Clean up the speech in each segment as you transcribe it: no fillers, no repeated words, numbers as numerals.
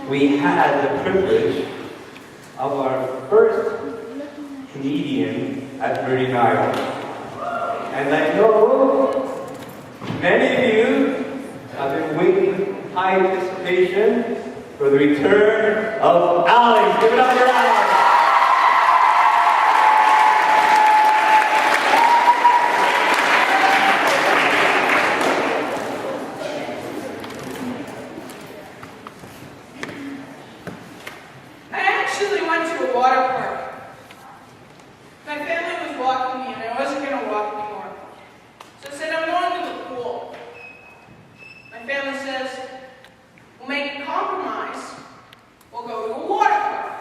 we had the privilege of our first comedian at Meridian Island. And I know many of you have been waiting with high anticipation for the return of Alex. Give it up for Alex! I actually went to a water park. My family was walking me and I wasn't going to walk anymore. So I said, I'm going to the pool. My family says, we'll make a compromise. We'll go to a water park.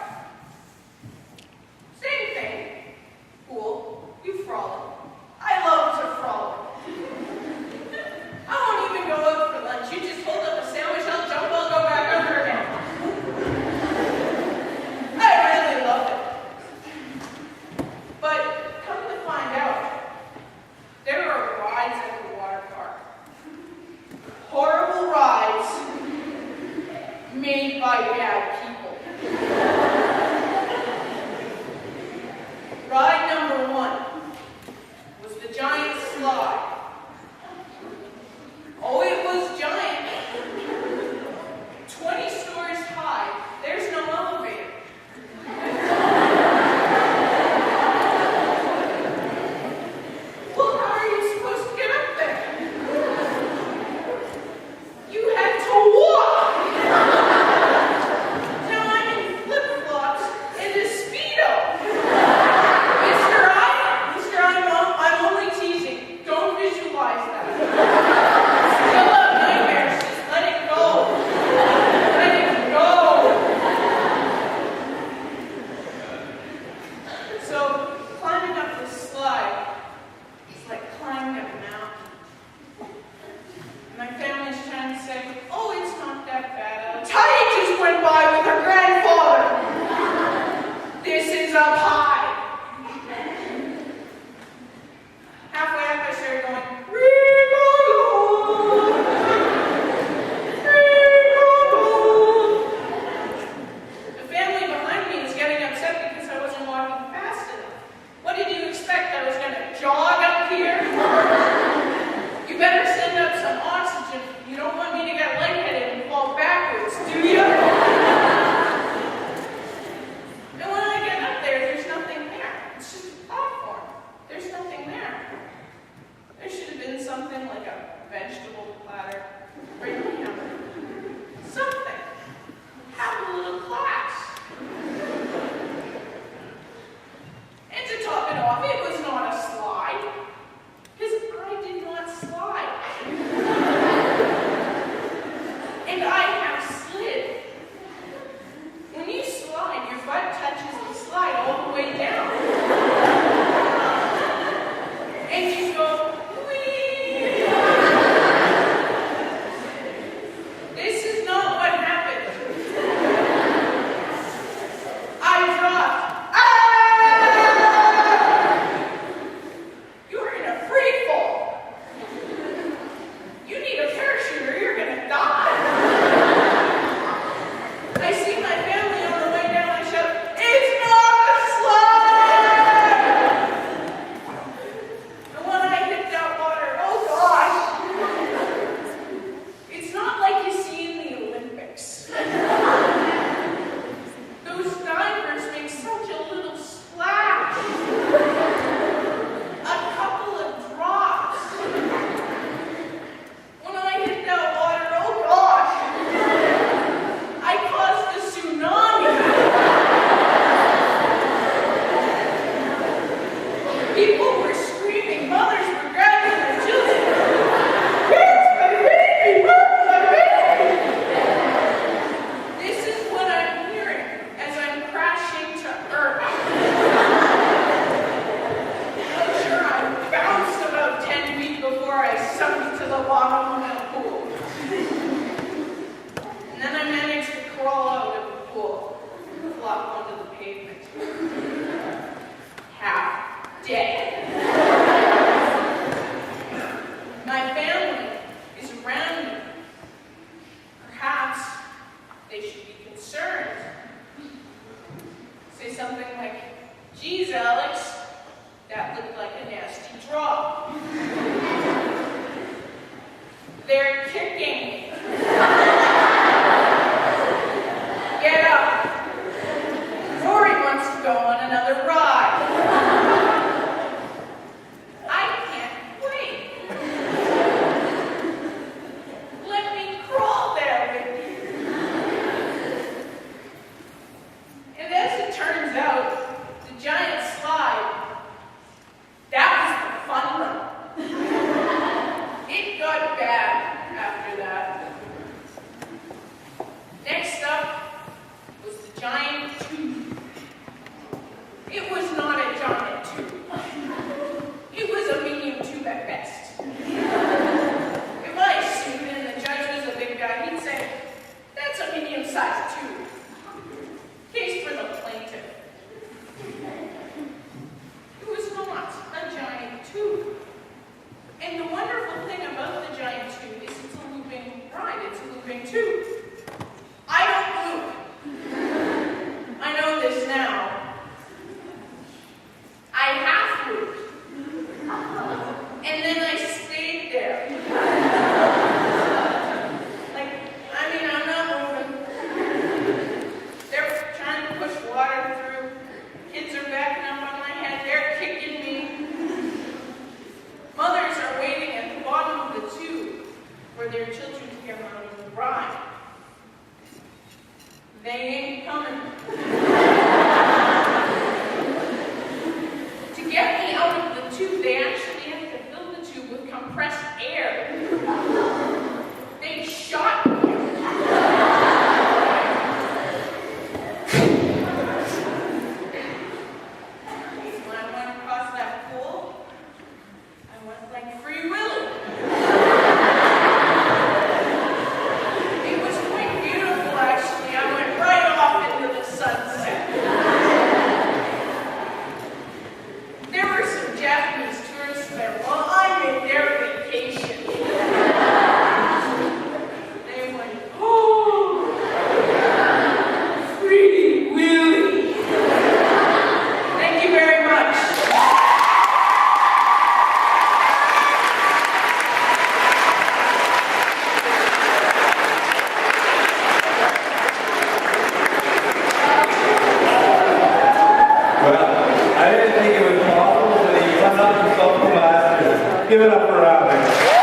Same thing. Pool, you frolic. I love to frolic. I won't even go out for lunch. You just hold up a sandwich, I'll jump, I'll go back under again. I really love it. But come to find out, there are rides at the water park. Horrible rides made by bad people. Ride number 1 was the giant slide. Oh, it was giant. 20 stories high. There's no elevator. Well, how are you supposed to get up there? You had to walk. Now I'm in flip-flops and a Speedo. Mister, I'm only teasing. Don't visualize that. Still have nightmares. Just let it go. Let it go. So climbing up this slide is like climbing up a mountain. My family's trying to say, oh, it's not that bad. Tiny just went by with her grandfather. This is up high. Halfway up, I started going, "Re-go-go, re-go-go." The family behind me was getting upset because I wasn't walking fast enough. What did you expect? I was going to jog up here? You better send up some oxygen. You don't want me to get lightheaded and fall backwards, do you? And when I get up there, there's nothing there. It's just a platform. There's nothing there. There should have been something like a vegetable platter. Right now. Something. Have a little class. And to top it off, it was not a slide. Because I did not slide. And I have slid. When you slide, your butt touches the slide all the way down. And you go, whee! This is not what happened. I dropped. Ah! You're in a free fall. You need a parachute or you're gonna die. I see my family on the way down. I shout, it's not a slide! And when I hit that water, oh gosh! It's not like you see in the Olympics. Those divers make such a little splash. A couple of drops. When I hit that water, oh gosh! I caused a tsunami. People were screaming, mothers were grabbing their children. Where's my baby? Where's my baby? This is what I'm hearing as I'm crashing to earth. I'm sure I bounced about 10 feet before I sunk to the bottom of the pool. And then I managed to crawl out of the pool, flop onto the pavement. Half dead. My family is around me. Perhaps they should be concerned. They're kicking. Get up. Rory wants to go on another ride. I can't wait. Let me crawl there with you. And as it turns out, the giant slide, that was the fun run. It got bad after that. Next up was the giant tube. It was not a giant tube. It was a medium tube at best. If I sued and the judge was a big guy, he'd say, that's a medium-sized tube. Case for the plaintiff. It was not a giant tube. And the wonderful thing about the giant tube is it's a looping ride. It's a looping tube. I don't loop. I know this now. I half looped. And then I stayed there. I'm not moving. They're trying to push water through. Kids are backing up on my head. They're kicking me. Mothers are waiting at the bottom of the tube for their children to get out of the ride. They ain't coming. To get me out of the tube, they actually had to fill the tube with compressed air. They shot me. When I went across that pool, I went like Free Willy. It was quite beautiful, actually. I went right off into the sunset. There were some Japanese tourists there. Well, I made their vacation. They went, oh, Free Willy. Thank you very much. Well, I didn't think it was possible that he come up and so class. Give it up for Robin.